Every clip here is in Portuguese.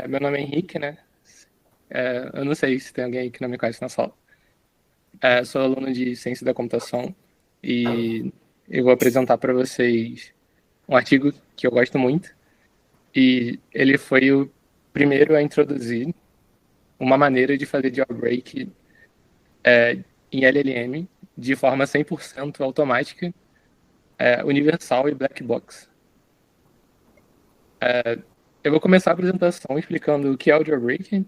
Meu nome é Henrique, né? Eu não sei se tem alguém que não me conhece na sala. Sou aluno de Ciência da Computação e eu vou apresentar para vocês um artigo que eu gosto muito e ele foi o primeiro a introduzir uma maneira de fazer jailbreak em LLM de forma 100% automática, universal e black box. Eu vou começar a apresentação explicando o que é o jailbreak,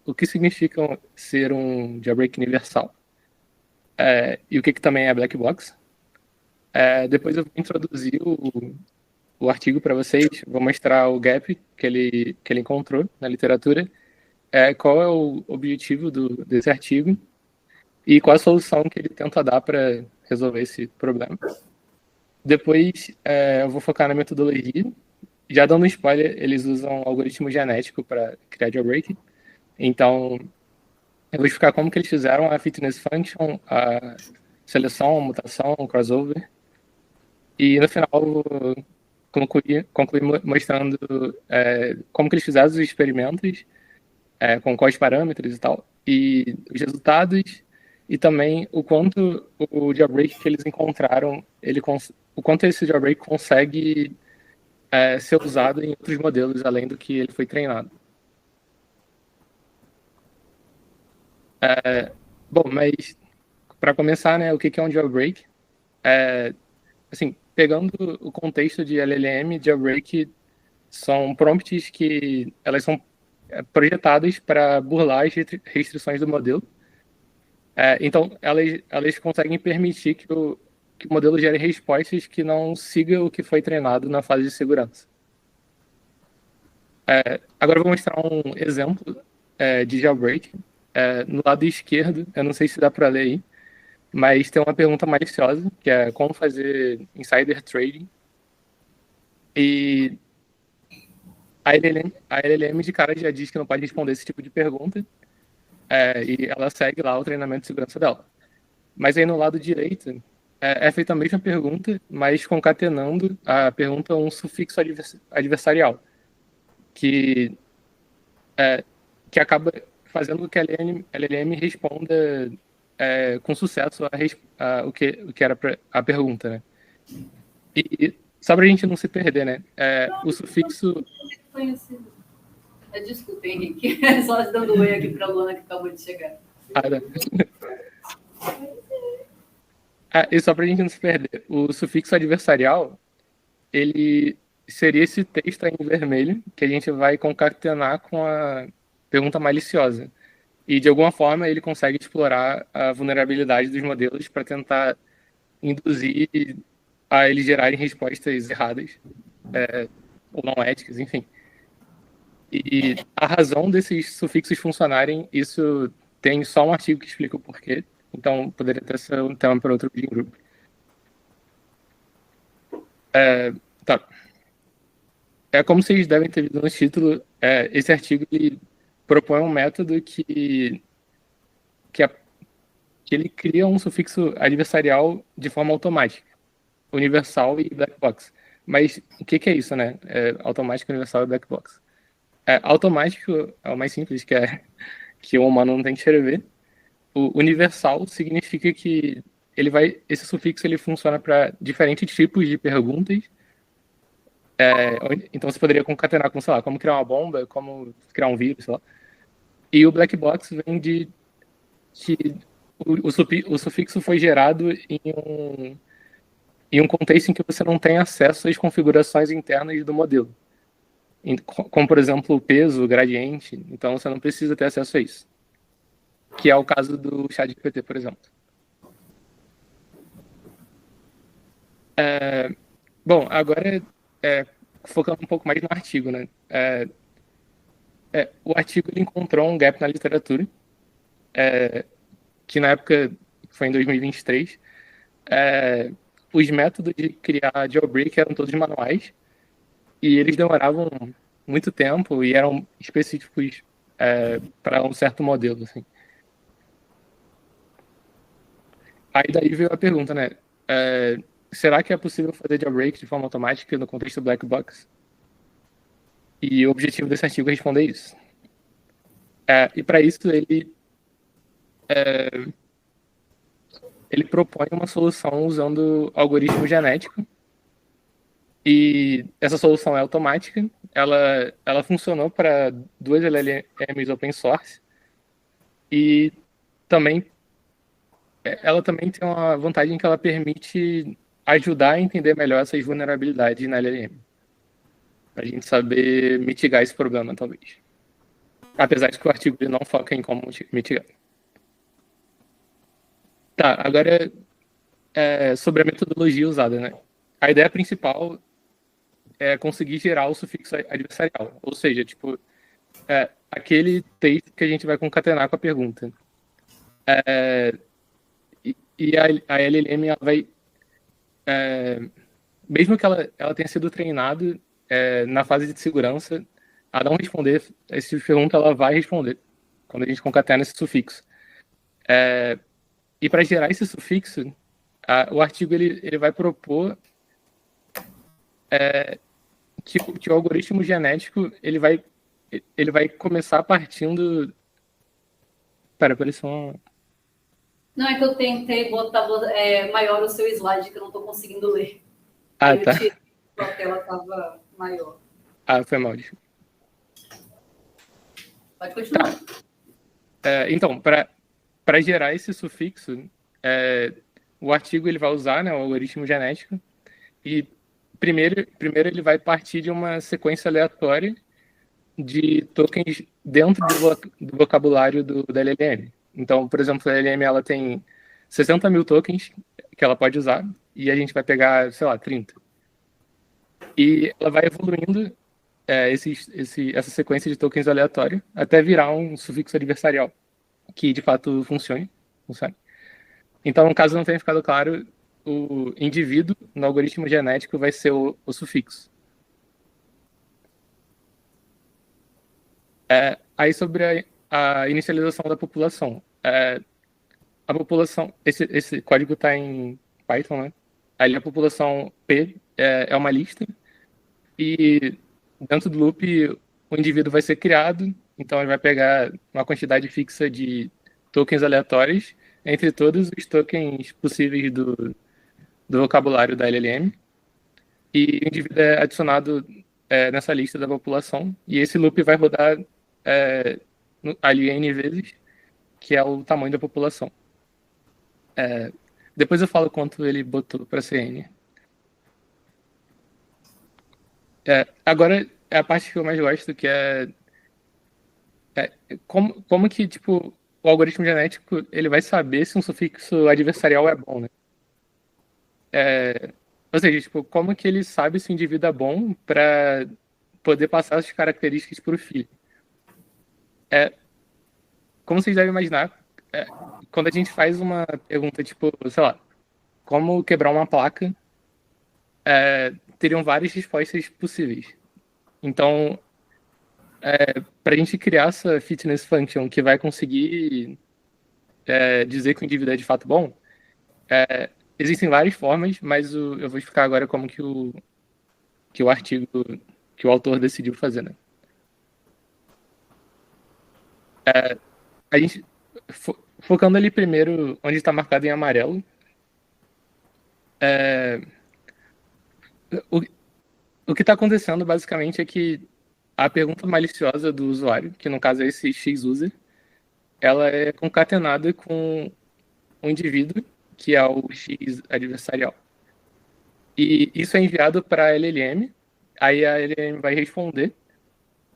o que significa ser um jailbreak universal, e o que também é black box. Depois eu vou introduzir o artigo para vocês, vou mostrar o gap que ele encontrou na literatura, qual é o objetivo desse artigo e qual a solução que ele tenta dar para resolver esse problema. Depois eu vou focar na metodologia. Já dando um spoiler, eles usam algoritmo genético para criar jailbreak. Então, eu vou explicar como que eles fizeram a fitness function, a seleção, a mutação, o crossover. E no final, eu vou concluir mostrando como que eles fizeram os experimentos, com quais parâmetros e tal, e os resultados, e também o quanto o jailbreak que eles encontraram, o quanto esse jailbreak consegue ser usado em outros modelos, além do que ele foi treinado. Bom, mas para começar, né, o que é um jailbreak? Assim, pegando o contexto de LLM, jailbreak são prompts que elas são projetadas para burlar as restrições do modelo. Então, elas conseguem permitir que o modelo gere respostas que não siga o que foi treinado na fase de segurança. Agora eu vou mostrar um exemplo de jailbreak. No lado esquerdo, eu não sei se dá para ler aí, mas tem uma pergunta maliciosa, que é como fazer insider trading. E a LLM de cara já diz que não pode responder esse tipo de pergunta, e ela segue lá o treinamento de segurança dela. Mas aí no lado direito é feita a mesma pergunta, mas concatenando a pergunta a um sufixo adversarial, que, que acaba fazendo com que a LLM responda com sucesso o que era a pergunta, né? E só para a gente não se perder, né? O sufixo. Desculpa, Henrique. Só dando oi aqui para a Luana que acabou de chegar. E só para a gente não se perder, o sufixo adversarial, ele seria esse texto aí em vermelho que a gente vai concatenar com a pergunta maliciosa. E, de alguma forma, ele consegue explorar a vulnerabilidade dos modelos para tentar induzir a eles gerarem respostas erradas, ou não éticas, enfim. E a razão desses sufixos funcionarem, isso tem só um artigo que explica o porquê, então poderia ter sido um tema para outro Reading Group. Tá. Como vocês devem ter visto no título, esse artigo ele propõe um método que ele cria um sufixo adversarial de forma automática, universal e black box. Mas o que é isso, né? Automático, universal e black box. Automático é o mais simples, que o humano não tem que escrever. O universal significa que esse sufixo ele funciona para diferentes tipos de perguntas. Então você poderia concatenar com, sei lá, como criar uma bomba, como criar um vírus, sei lá. E o black box vem de que o sufixo foi gerado em um contexto em que você não tem acesso às configurações internas do modelo. Como, por exemplo, o peso, o gradiente. Então você não precisa ter acesso a isso. Que é o caso do ChatGPT, por exemplo. Bom, agora focando um pouco mais no artigo, né? O artigo ele encontrou um gap na literatura, que na época foi em 2023. Os métodos de criar jailbreak eram todos manuais e eles demoravam muito tempo e eram específicos para um certo modelo, assim. Aí daí veio a pergunta, né? Será que é possível fazer jailbreak de forma automática no contexto black box? E o objetivo desse artigo é responder isso. E para isso ele propõe uma solução usando algoritmo genético. E essa solução é automática. Ela funcionou para duas LLMs open source. E também ela também tem uma vantagem que ela permite ajudar a entender melhor essas vulnerabilidades na LLM. Para a gente saber mitigar esse problema, talvez. Apesar de que o artigo ele não foca em como mitigar. Tá, agora sobre a metodologia usada, né? A ideia principal é conseguir gerar o sufixo adversarial, ou seja, tipo, aquele texto que a gente vai concatenar com a pergunta. E a LLM ela vai, mesmo que ela tenha sido treinada na fase de segurança, a não responder esse tipo de pergunta, ela vai responder quando a gente concatena esse sufixo. E para gerar esse sufixo, o artigo ele vai propor que o algoritmo genético ele vai começar partindo. Pera, só. Não, é que eu tentei botar maior o seu slide, que eu não estou conseguindo ler. Ah, Aí eu tá. tirei, a tela estava maior. Foi mal. Pode continuar. Tá. Então, para gerar esse sufixo, o artigo ele vai usar, né, o algoritmo genético. E primeiro ele vai partir de uma sequência aleatória de tokens dentro do vocabulário da LLM. Então, por exemplo, a LLM ela tem 60 mil tokens que ela pode usar e a gente vai pegar, sei lá, 30. E ela vai evoluindo essa sequência de tokens aleatória até virar um sufixo adversarial que de fato funcione. Então, caso não tenha ficado claro, o indivíduo no algoritmo genético vai ser o sufixo. Aí sobre a inicialização da população. A população, esse código está em Python, né? Aí a população P é uma lista e dentro do loop o indivíduo vai ser criado, então ele vai pegar uma quantidade fixa de tokens aleatórios entre todos os tokens possíveis do vocabulário da LLM e o indivíduo é adicionado nessa lista da população e esse loop vai rodar ali N vezes, que é o tamanho da população. Depois eu falo quanto ele botou para CN. Agora é a parte que eu mais gosto, que como que tipo o algoritmo genético ele vai saber se um sufixo adversarial é bom, né? Ou seja, tipo, como que ele sabe se o indivíduo é bom para poder passar as características para o filho? Como vocês devem imaginar, quando a gente faz uma pergunta tipo, sei lá, como quebrar uma placa, teriam várias respostas possíveis. Então, para a gente criar essa fitness function que vai conseguir dizer que o indivíduo é de fato bom, existem várias formas, mas eu vou explicar agora como que o artigo, que o autor decidiu fazer, né? A gente, focando ali primeiro onde está marcado em amarelo, o, o que está acontecendo basicamente é que a pergunta maliciosa do usuário, que no caso é esse X-user, ela é concatenada com um indivíduo, que é o X adversarial. E isso é enviado para a LLM, aí a LLM vai responder,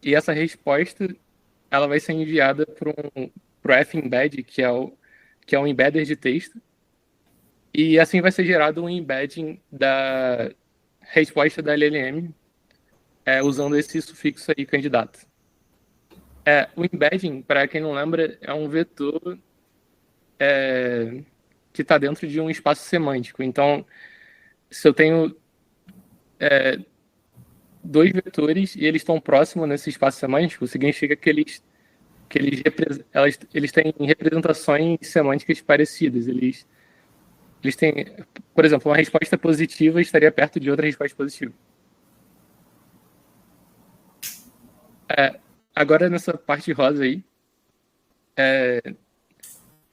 e essa resposta ela vai ser enviada para o F-embed, que é um embedder de texto, e assim vai ser gerado um embedding da resposta da LLM usando esse sufixo aí, candidato. O embedding, para quem não lembra, é um vetor que está dentro de um espaço semântico. Então, se eu tenho dois vetores e eles estão próximos nesse espaço semântico, significa que eles têm representações semânticas parecidas. Eles têm, por exemplo, uma resposta positiva estaria perto de outra resposta positiva. É, agora nessa parte rosa aí,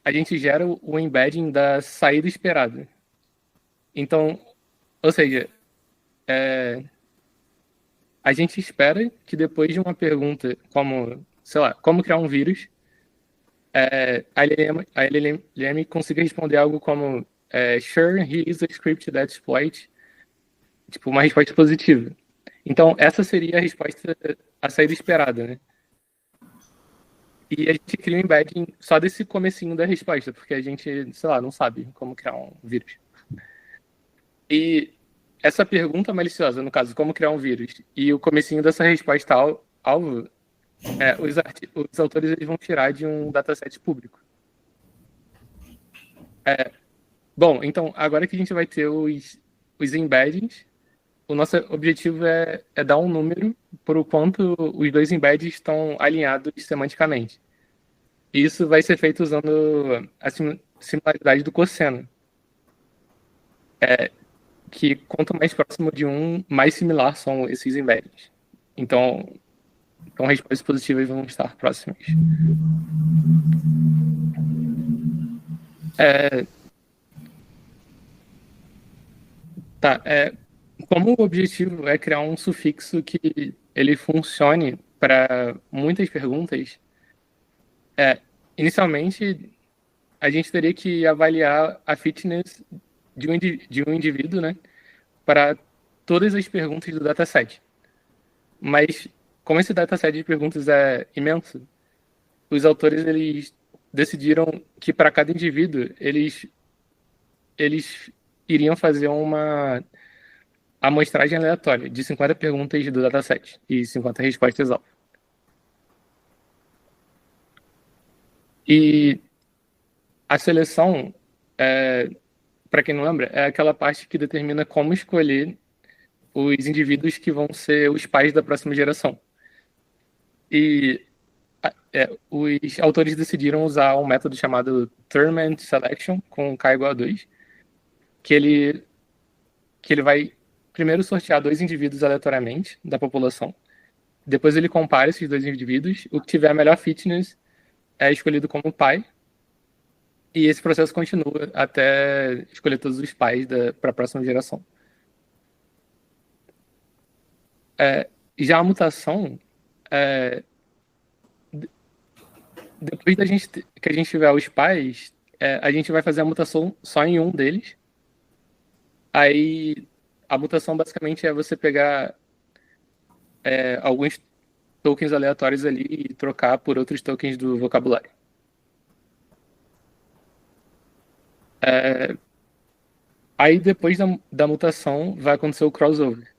a gente gera o embedding da saída esperada. Então, ou seja, a gente espera que depois de uma pergunta como, sei lá, como criar um vírus, a LLM consiga responder algo como sure, he is a script that exploit, tipo, uma resposta positiva. Então, essa seria a resposta, a saída esperada, né? E a gente cria um embedding só desse comecinho da resposta, porque a gente, sei lá, não sabe como criar um vírus. E essa pergunta maliciosa, no caso, como criar um vírus, e o comecinho dessa resposta alvo, os autores eles vão tirar de um dataset público. Bom, então, agora que a gente vai ter os embeddings, o nosso objetivo é dar um número por o quanto os dois embeddings estão alinhados semanticamente. Isso vai ser feito usando a similaridade do cosseno, que quanto mais próximo de um, mais similar são esses embeddings. Então respostas positivas vão estar próximas. Tá, como o objetivo é criar um sufixo que ele funcione para muitas perguntas, inicialmente a gente teria que avaliar a fitness de um indivíduo, né, para todas as perguntas do dataset. Mas como esse dataset de perguntas é imenso, os autores eles decidiram que para cada indivíduo eles iriam fazer uma amostragem aleatória de 50 perguntas do dataset e 50 respostas alvo. E a seleção, para quem não lembra, é aquela parte que determina como escolher os indivíduos que vão ser os pais da próxima geração. E os autores decidiram usar um método chamado Thurman Selection, com K igual a 2, que ele vai primeiro sortear dois indivíduos aleatoriamente da população. Depois ele compara esses dois indivíduos. O que tiver a melhor fitness é escolhido como pai. E esse processo continua até escolher todos os pais para a próxima geração. Já a mutação, depois que a gente tiver os pais, a gente vai fazer a mutação só em um deles. Aí a mutação basicamente é você pegar alguns tokens aleatórios ali e trocar por outros tokens do vocabulário. Aí depois da mutação vai acontecer o crossover.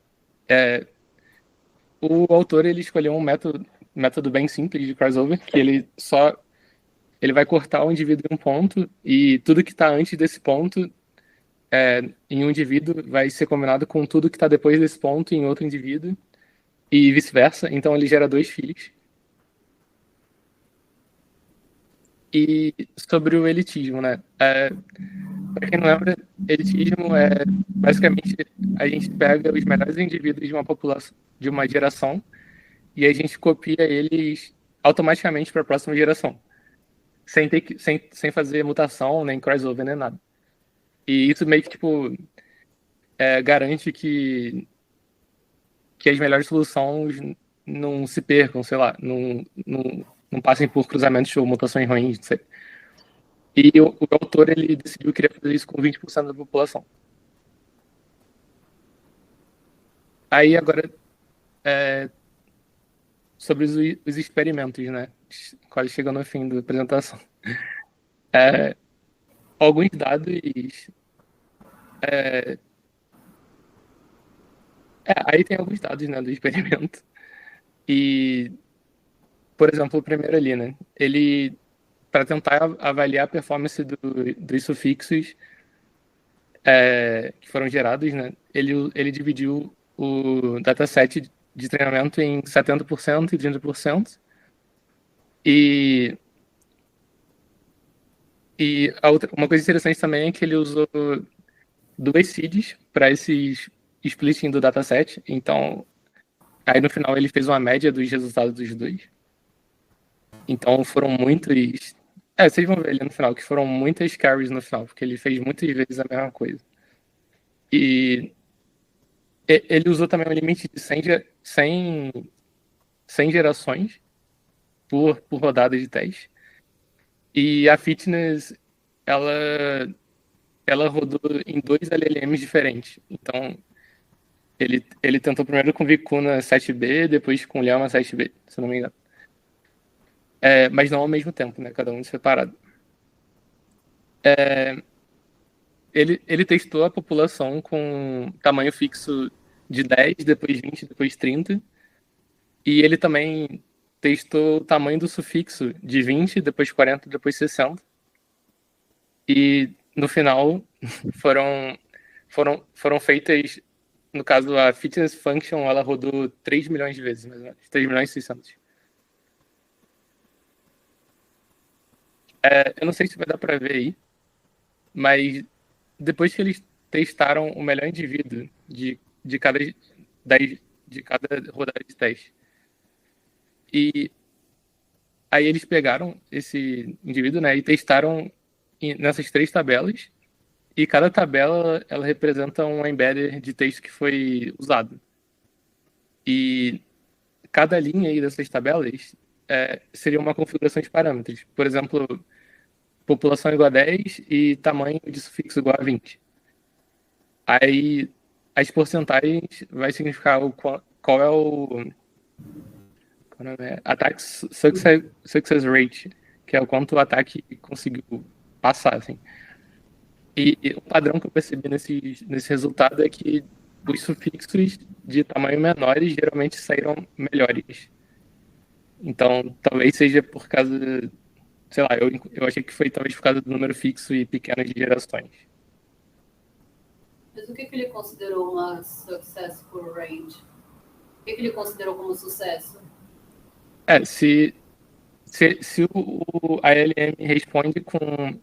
O autor ele escolheu um método bem simples de crossover, que ele vai cortar o indivíduo em um ponto e tudo que está antes desse ponto em um indivíduo vai ser combinado com tudo que está depois desse ponto em outro indivíduo e vice-versa. Então ele gera dois filhos. E sobre o elitismo, né? Para quem não lembra, elitismo é basicamente a gente pega os melhores indivíduos de uma população, de uma geração, e a gente copia eles automaticamente para a próxima geração, sem fazer mutação, nem crossover, nem nada. E isso meio que tipo garante que as melhores soluções não se percam, sei lá, não passem por cruzamentos ou mutações ruins, não sei. E o autor ele decidiu que queria fazer isso com 20% da população. Aí agora, sobre os experimentos, né? Quase chegando ao fim da apresentação. Alguns dados. Aí tem alguns dados, né, do experimento. E, por exemplo, o primeiro ali, né? Ele, para tentar avaliar a performance dos sufixos que foram gerados, né? Ele dividiu o dataset de treinamento em 70% e 30%. E, uma coisa interessante também é que ele usou duas seeds para esses splitting do dataset. Então, Aí no final ele fez uma média dos resultados dos dois. Então foram muitos. Vocês vão ver ali no final, que foram muitas carries no final, porque ele fez muitas vezes a mesma coisa. E ele usou também um limite de 100 gerações por rodada de teste. E a Fitness, ela, ela rodou em dois LLMs diferentes. Então, ele tentou primeiro com Vicuna 7B, depois com Llama 7B, se eu não me engano. Mas não ao mesmo tempo, né? Cada um separado. Ele testou a população com tamanho fixo de 10, depois 20, depois 30. E ele também testou o tamanho do sufixo de 20, depois 40, depois 60. E no final foram feitas, no caso a Fitness Function, ela rodou 3 milhões de vezes, mais ou menos, 3 milhões e 600. Eu não sei se vai dar para ver aí, mas depois que eles testaram o melhor indivíduo de cada, de cada rodada de teste, e aí eles pegaram esse indivíduo, né, e testaram nessas 3 tabelas, e cada tabela ela representa um embedder de texto que foi usado. E cada linha aí dessas tabelas seria uma configuração de parâmetros. Por exemplo, população igual a 10 e tamanho de sufixo igual a 20. Aí as porcentagens vai significar qual é o Attack Success Rate, que é o quanto o ataque conseguiu passar, assim. E o padrão que eu percebi nesse resultado é que os sufixos de tamanho menores geralmente saíram melhores. Então, talvez seja por causa, sei lá, eu achei que foi talvez por causa do número fixo e pequeno de gerações. Mas o que ele considerou uma successful range? O que ele considerou como sucesso? Se a LM responde com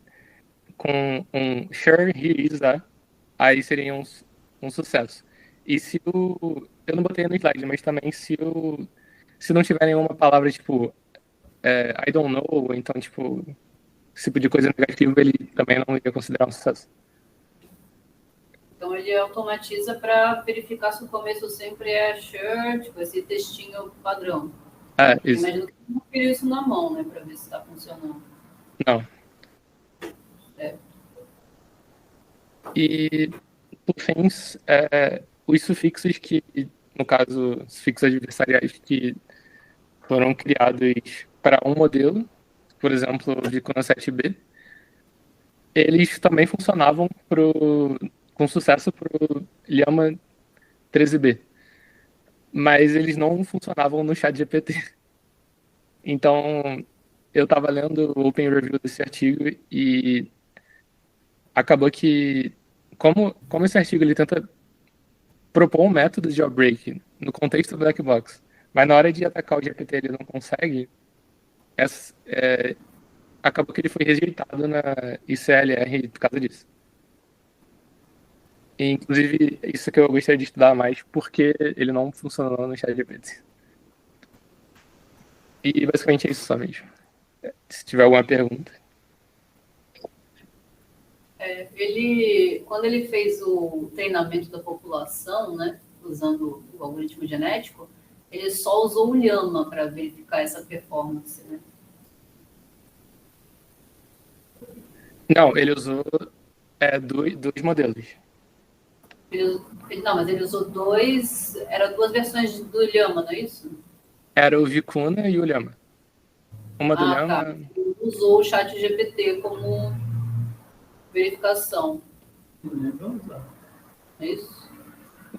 um sure, here is that, aí seria um sucesso. E se eu não botei no slide, mas também se não tiver nenhuma palavra tipo I don't know, ou então tipo esse tipo de coisa negativa, ele também não ia considerar um sucesso. Então ele automatiza para verificar se o começo sempre é sure, tipo esse textinho padrão. Isso. Imagino que não queria isso na mão, né, para ver se está funcionando. Não. E, por fim, os sufixos que, no caso, sufixos adversariais que foram criados para um modelo, por exemplo, de Vicuna 7B, eles também funcionavam com sucesso para o Llama 13B. Mas eles não funcionavam no ChatGPT. Então, eu estava lendo o Open Review desse artigo e acabou que, como esse artigo ele tenta propor um método de jailbreak no contexto do black box, mas na hora de atacar o GPT ele não consegue, acabou que ele foi rejeitado na ICLR por causa disso. E, inclusive, isso que eu gostaria de estudar mais, porque ele não funcionou no ChatGPT. E basicamente é isso só mesmo. Se tiver alguma pergunta. Quando ele fez o treinamento da população, né, usando o algoritmo genético, ele só usou o Llama para verificar essa performance, né? Não, ele usou dois modelos. Não, mas ele usou eram duas versões do Llama, não é isso? Era o Vicuna e o Llama. Uma do Llama... Tá. Ele usou o ChatGPT como verificação. É isso?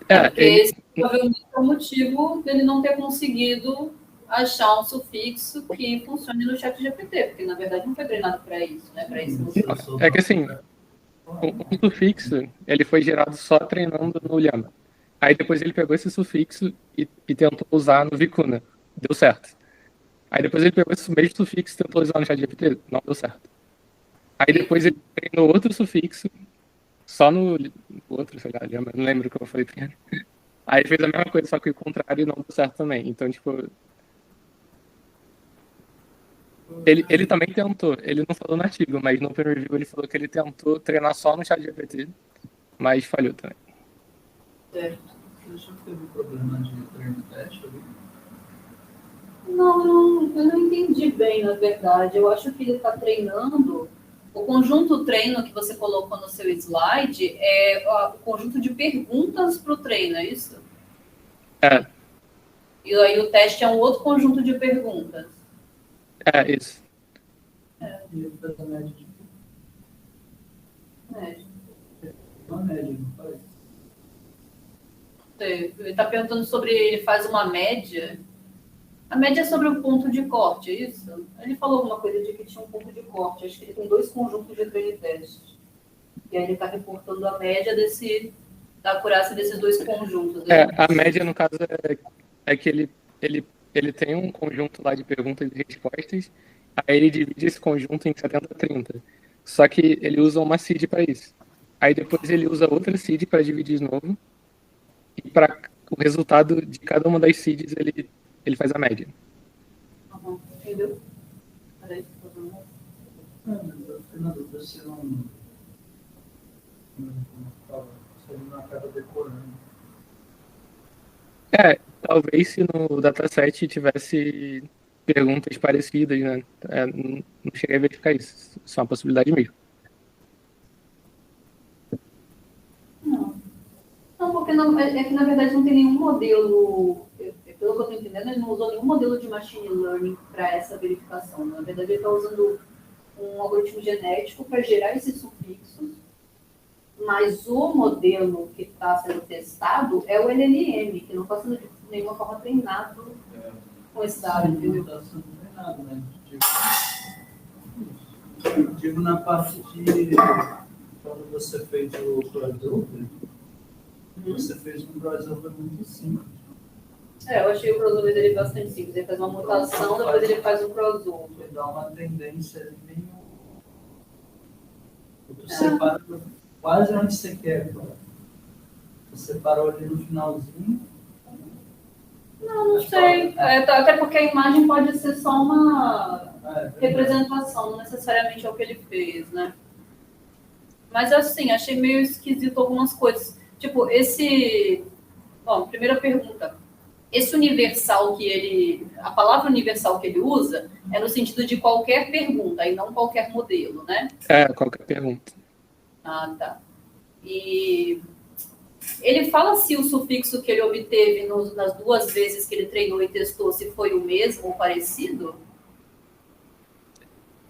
Porque esse provavelmente é o motivo dele não ter conseguido achar um sufixo que funcione no ChatGPT, porque na verdade não foi treinado para isso, né? Para isso não. É que assim, um sufixo ele foi gerado só treinando no Llama. Aí depois ele pegou esse sufixo e tentou usar no Vicuna. Deu certo. Aí depois ele pegou esse mesmo sufixo e tentou usar no ChatGPT. Não deu certo. Aí depois ele treinou outro sufixo só no outro, sei lá, Llama. Não lembro o que eu falei primeiro. Aí fez a mesma coisa, só que o contrário não deu certo também. Então, tipo, ele também tentou. Ele não falou no artigo, mas no Open Review ele falou que ele tentou treinar só no ChatGPT, mas falhou também. Certo. Você achou que teve problema de treino teste ali? Não, eu não entendi bem, na verdade. Eu acho que ele está treinando. O conjunto treino que você colocou no seu slide é o conjunto de perguntas para o treino, é isso? É. E aí o teste é um outro conjunto de perguntas. É, isso. E ele faz a média de Média. uma média, não faz? Ele está perguntando sobre ele faz uma média. A média é sobre o ponto de corte, é isso? Ele falou alguma coisa de que tinha um ponto de corte. Acho que ele tem 2 conjuntos de treino e teste. E aí ele está reportando a média da acurácia desses 2 conjuntos. É, a média, no caso, é que ele tem um conjunto lá de perguntas e respostas, aí ele divide esse conjunto em 70-30. Só que ele usa uma seed para isso. Aí depois ele usa outra seed para dividir de novo, e para o resultado de cada uma das seeds ele faz a média. Uhum. Entendeu? Peraí, Mas eu fiquei na dúvida se não. Como fala? Se ele não acaba decorando. É, talvez se no dataset tivesse perguntas parecidas, né? Não cheguei a verificar isso. Isso é uma possibilidade mesmo. Não. Não, porque é que na verdade não tem nenhum modelo, pelo que eu estou entendendo, ele não usou nenhum modelo de machine learning para essa verificação. Na verdade, ele está usando um algoritmo genético para gerar esses sufixos, mas o modelo que está sendo testado é o LLM, que não está sendo de nenhuma forma treinado com esse dado, entendeu? Não está sendo treinado, né? Digo na parte de quando você fez o crossover, você fez um crossover muito simples. Eu achei o crossover dele bastante simples. Ele faz uma mutação, depois ele faz um crossover. Ele dá uma tendência meio. Tu separa quase onde você quer. Você parou ali no finalzinho. Não sei. Até porque a imagem pode ser só uma representação, não necessariamente é o que ele fez, né? Mas assim, achei meio esquisito algumas coisas. Tipo, Bom, primeira pergunta. Esse universal a palavra universal que ele usa é no sentido de qualquer pergunta e não qualquer modelo, né? Qualquer pergunta. Ah, tá. E ele fala se o sufixo que ele obteve nas 2 vezes que ele treinou e testou, se foi o mesmo ou parecido?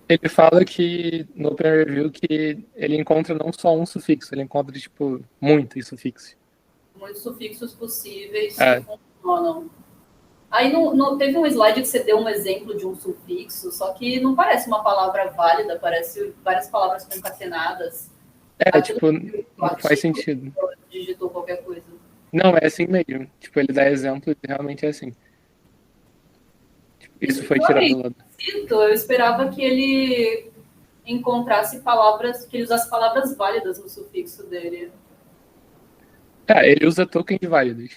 Ele fala que no Open Review que ele encontra não só um sufixo, ele encontra, tipo, muitos sufixos. Muitos sufixos possíveis que funcionam. Aí teve um slide que você deu um exemplo de um sufixo, só que não parece uma palavra válida, parece várias palavras concatenadas. Tipo, não faz sentido. Digitou qualquer coisa. Não, é assim mesmo. Tipo, ele dá exemplo e realmente é assim. Tipo, isso foi tirado do lado. Eu esperava que ele encontrasse palavras, que ele usasse palavras válidas no sufixo dele. Ele usa tokens válidos.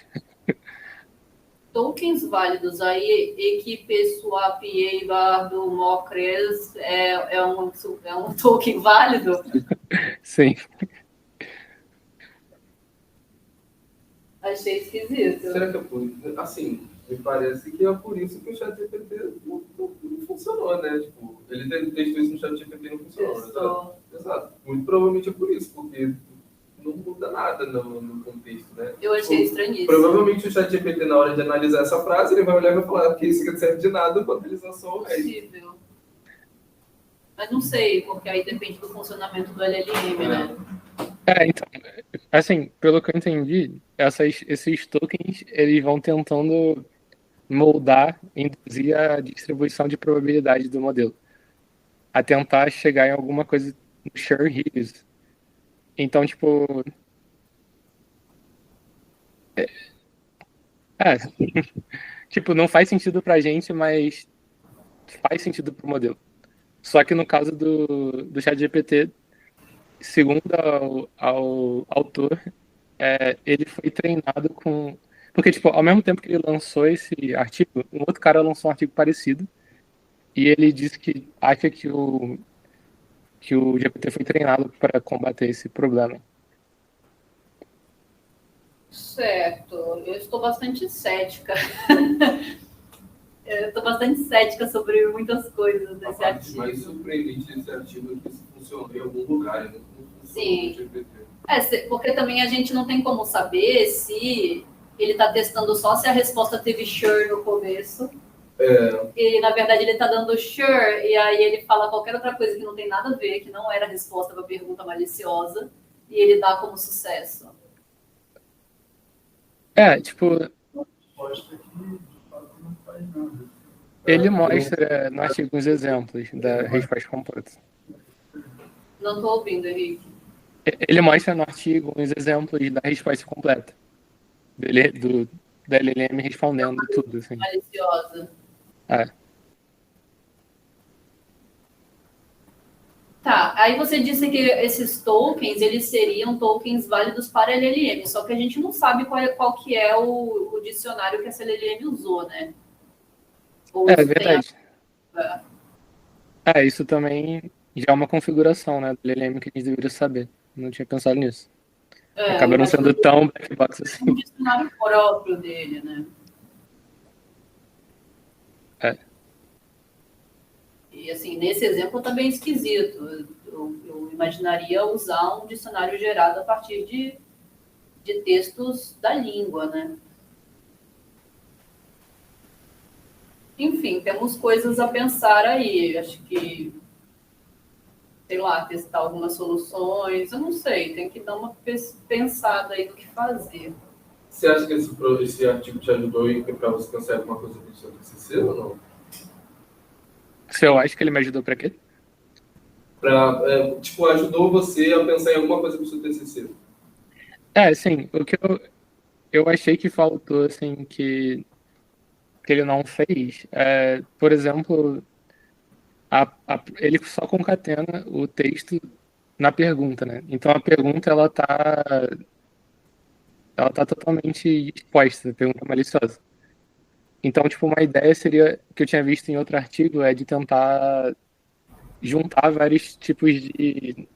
Tokens válidos, aí equipe swap bardo mocres é um token válido? Sim. Achei esquisito. Será que é por isso? Assim, me parece que é por isso que o ChatGPT não funcionou, né? Tipo, ele testou isso no ChatGPT e não funcionou. Exato. Muito provavelmente é por isso, porque não muda nada no contexto, né? Eu achei estranhíssimo. Provavelmente o ChatGPT, na hora de analisar essa frase, ele vai olhar e vai falar que isso não serve de nada quando eles usam só o resto. Possível. Mas não sei, porque aí depende do funcionamento do LLM, né? Então, assim, pelo que eu entendi, esses tokens, eles vão tentando moldar, induzir a distribuição de probabilidade do modelo, a tentar chegar em alguma coisa no Sure Hughes. Então, tipo... tipo, não faz sentido pra gente, mas faz sentido pro modelo. Só que no caso do ChatGPT, segundo ao autor, ele foi treinado com Porque, tipo, ao mesmo tempo que ele lançou esse artigo, um outro cara lançou um artigo parecido e ele disse que acha que o GPT foi treinado para combater esse problema. Certo. Eu estou bastante cética. Eu estou bastante cética sobre muitas coisas desse A parte artigo. mais surpreendente desse artigo é que isso funcionou em algum lugar, né? Sim. Porque também a gente não tem como saber se ele está testando só se a resposta teve sure no começo. E, na verdade, ele está dando sure, e aí ele fala qualquer outra coisa que não tem nada a ver, que não era a resposta para a pergunta maliciosa, e ele dá como sucesso. Tipo... Ele mostra no artigo uns exemplos da resposta completa. Não estou ouvindo, Henrique. Ele mostra no artigo uns exemplos da resposta completa. Da LLM respondendo tudo, assim. Maliciosa. Tá, aí você disse que esses tokens, eles seriam tokens válidos para LLM, só que a gente não sabe qual que é o dicionário que essa LLM usou, né? É verdade. Isso também já é uma configuração, né, do LLM que a gente deveria saber. Não tinha pensado nisso. Acaba não sendo tão black box assim. Um dicionário próprio dele, né? E, assim, nesse exemplo também é esquisito. Eu imaginaria usar um dicionário gerado a partir de textos da língua, né? Enfim, temos coisas a pensar aí. Acho que, sei lá, testar algumas soluções. Eu não sei, tem que dar uma pensada aí no que fazer. Você acha que esse artigo te ajudou para você pensar alguma coisa do seu TCC ou não? Se eu acho que ele me ajudou para quê? Ajudou você a pensar em alguma coisa do seu TCC. Sim. O que eu achei que faltou, assim, que ele não fez, por exemplo, ele só concatena o texto na pergunta, né? Então a pergunta, ela tá totalmente exposta, a pergunta maliciosa. Então, tipo, uma ideia seria, que eu tinha visto em outro artigo, é de tentar juntar vários tipos de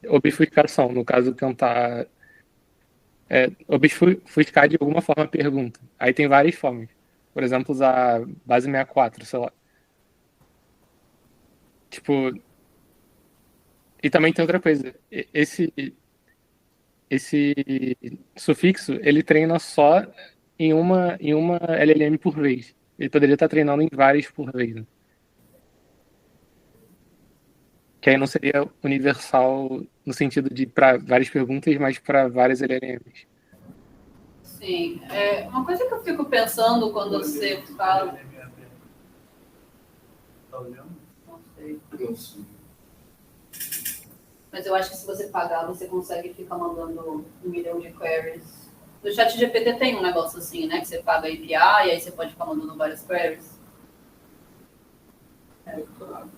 obfuscação. No caso, tentar obfuscar de alguma forma a pergunta. Aí tem várias formas. Por exemplo, usar base 64, sei lá. Tipo... E também tem outra coisa. Esse sufixo, ele treina só em uma LLM por vez. Ele poderia estar treinando em várias por vez, né? Que aí não seria universal no sentido de para várias perguntas, mas para várias LLMs. Sim. Uma coisa que eu fico pensando quando você fala... Tá olhando? Não sei. Mas eu acho que se você pagar, você consegue ficar mandando 1 milhão de queries. No ChatGPT tem um negócio assim, né? Que você paga API e aí você pode ficar mandando várias queries.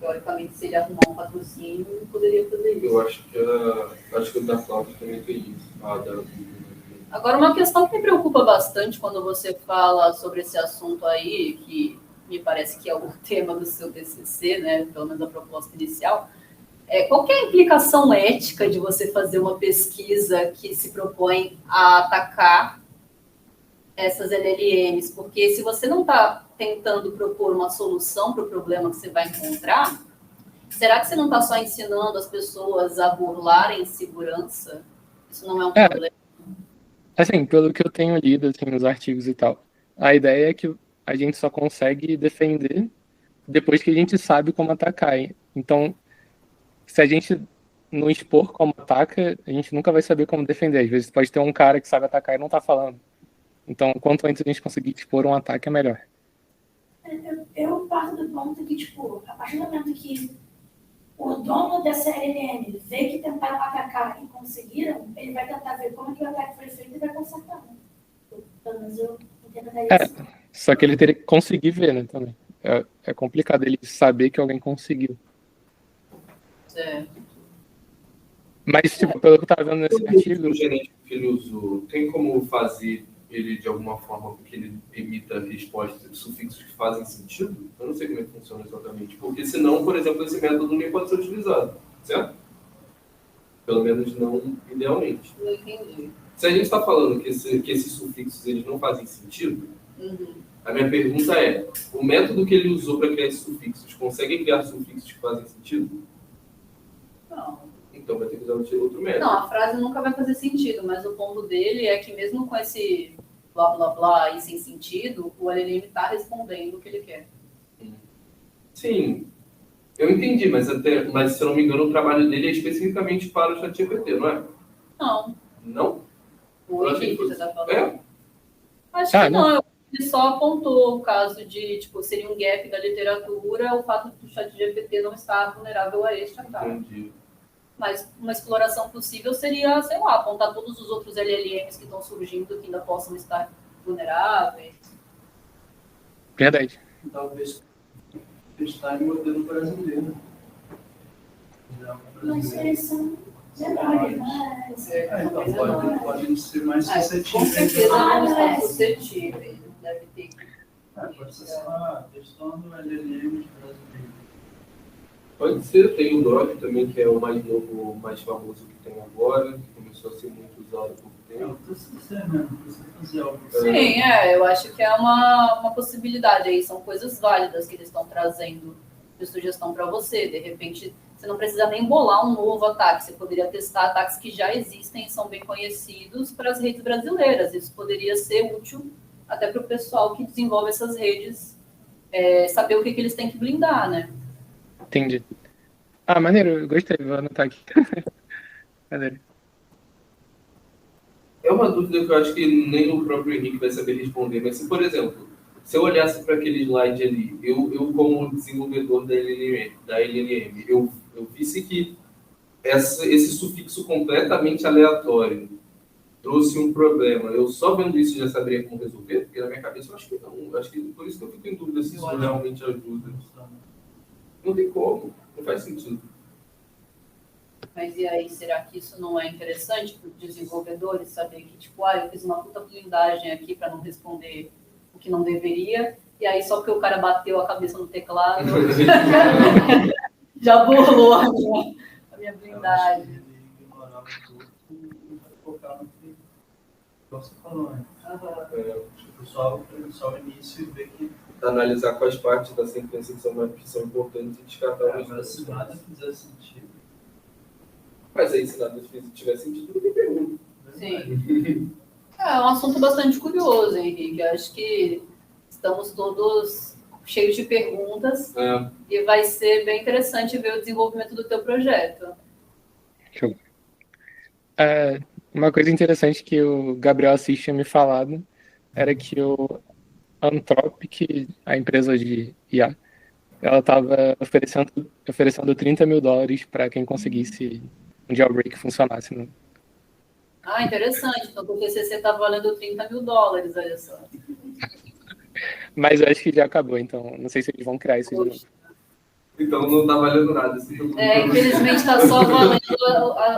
Teoricamente, se ele arrumar um patrocínio, ele poderia fazer isso. Eu acho que o da Cláudia também tem isso. Agora, uma questão que me preocupa bastante quando você fala sobre esse assunto aí, que me parece que é o tema do seu TCC, né? Pelo menos a proposta inicial, qual que é a implicação ética de você fazer uma pesquisa que se propõe a atacar essas LLMs? Porque se você não está tentando propor uma solução para o problema que você vai encontrar, será que você não está só ensinando as pessoas a burlarem segurança? Isso não é um problema? Assim, pelo que eu tenho lido assim, nos artigos e tal, a ideia é que a gente só consegue defender depois que a gente sabe como atacar. Então, se a gente não expor como ataca, a gente nunca vai saber como defender. Às vezes pode ter um cara que sabe atacar e não tá falando. Então, quanto antes a gente conseguir expor um ataque, é melhor. Eu parto do ponto que, tipo, a partir do momento que o dono dessa LLM vê que tentaram atacar e conseguiram, ele vai tentar ver como que o ataque foi feito e vai consertar. Pelo menos eu interpretaria isso. Só que ele teria que conseguir ver, né, também. É complicado ele saber que alguém conseguiu. Mas, tipo, pelo que eu tava vendo nesse artigo... O genético que ele usou, tem como fazer ele de alguma forma que ele emita respostas de sufixos que fazem sentido? Eu não sei como é que funciona exatamente. Porque senão, por exemplo, esse método nem pode ser utilizado, certo? Pelo menos não idealmente. Não entendi. Se a gente está falando que esses sufixos eles não fazem sentido, a minha pergunta é, o método que ele usou para criar esses sufixos consegue criar sufixos que fazem sentido? Não. Então vai ter que usar outro método. Não, a frase nunca vai fazer sentido, mas o ponto dele é que mesmo com esse blá blá blá e sem sentido, o LLM está respondendo o que ele quer. Sim, eu entendi, mas se eu não me engano o trabalho dele é especificamente para o ChatGPT, não é? Não. Não? O Henrique, você está falando? É? Acho que não. Ele só apontou o caso de, tipo, seria um gap da literatura, o fato do ChatGPT não estar vulnerável a este ataque. Entendi. Mas uma exploração possível seria, sei lá, apontar todos os outros LLMs que estão surgindo que ainda possam estar vulneráveis. Verdade. Talvez testar em modelo brasileiro. Mas eles são menores, mas... Então podem ser mais Com suscetíveis. certeza não estão suscetíveis. Deve ter. Pode ser só testando LLMs brasileiros. Pode ser, tem o Grok também, que é o mais novo, o mais famoso que tem agora, que começou a ser muito usado por tempo. Precisa fazer algo. Sim, eu acho que é uma possibilidade aí, são coisas válidas que eles estão trazendo de sugestão para você. De repente, você não precisa nem bolar um novo ataque, você poderia testar ataques que já existem e são bem conhecidos para as redes brasileiras. Isso poderia ser útil até para o pessoal que desenvolve essas redes, saber o que eles têm que blindar, né? Entendi. Ah, maneiro, eu gostei, vou anotar aqui. Maneiro. É uma dúvida que eu acho que nem o próprio Henrique vai saber responder, mas se, por exemplo, se eu olhasse para aquele slide ali, eu como desenvolvedor da LLM, eu visse que esse sufixo completamente aleatório trouxe um problema, eu só vendo isso já saberia como resolver? Porque na minha cabeça eu acho que não. Eu acho que por isso que eu fico em dúvida se isso realmente ajuda. Não tem como, não faz sentido. Mas e aí, será que isso não é interessante para os desenvolvedores saber que, tipo, eu fiz uma puta blindagem aqui para não responder o que não deveria, e aí só porque o cara bateu a cabeça no teclado, já burlou a minha blindagem. Ignorar o grupo e focar no que você falou, né? Só o início e ver que... Analisar quais partes da sentença que são importantes e descartar mas se nada fizer sentido... Mas aí, se nada tiver sentido, não tem pergunta. Sim. É um assunto bastante curioso, Henrique. Acho que estamos todos cheios de perguntas e vai ser bem interessante ver o desenvolvimento do teu projeto. Show. Uma coisa interessante que o Gabriel Assis tinha me falado era que o Anthropic, a empresa de IA, ela estava oferecendo $30 mil para quem conseguisse um jailbreak que funcionasse. Né? Ah, interessante. Então, o TCC está valendo $30 mil, olha só. Mas eu acho que já acabou, então não sei se eles vão criar isso de novo. Então não está valendo nada esse jogo. Infelizmente está só valendo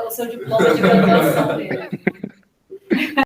o seu diploma de graduação dele.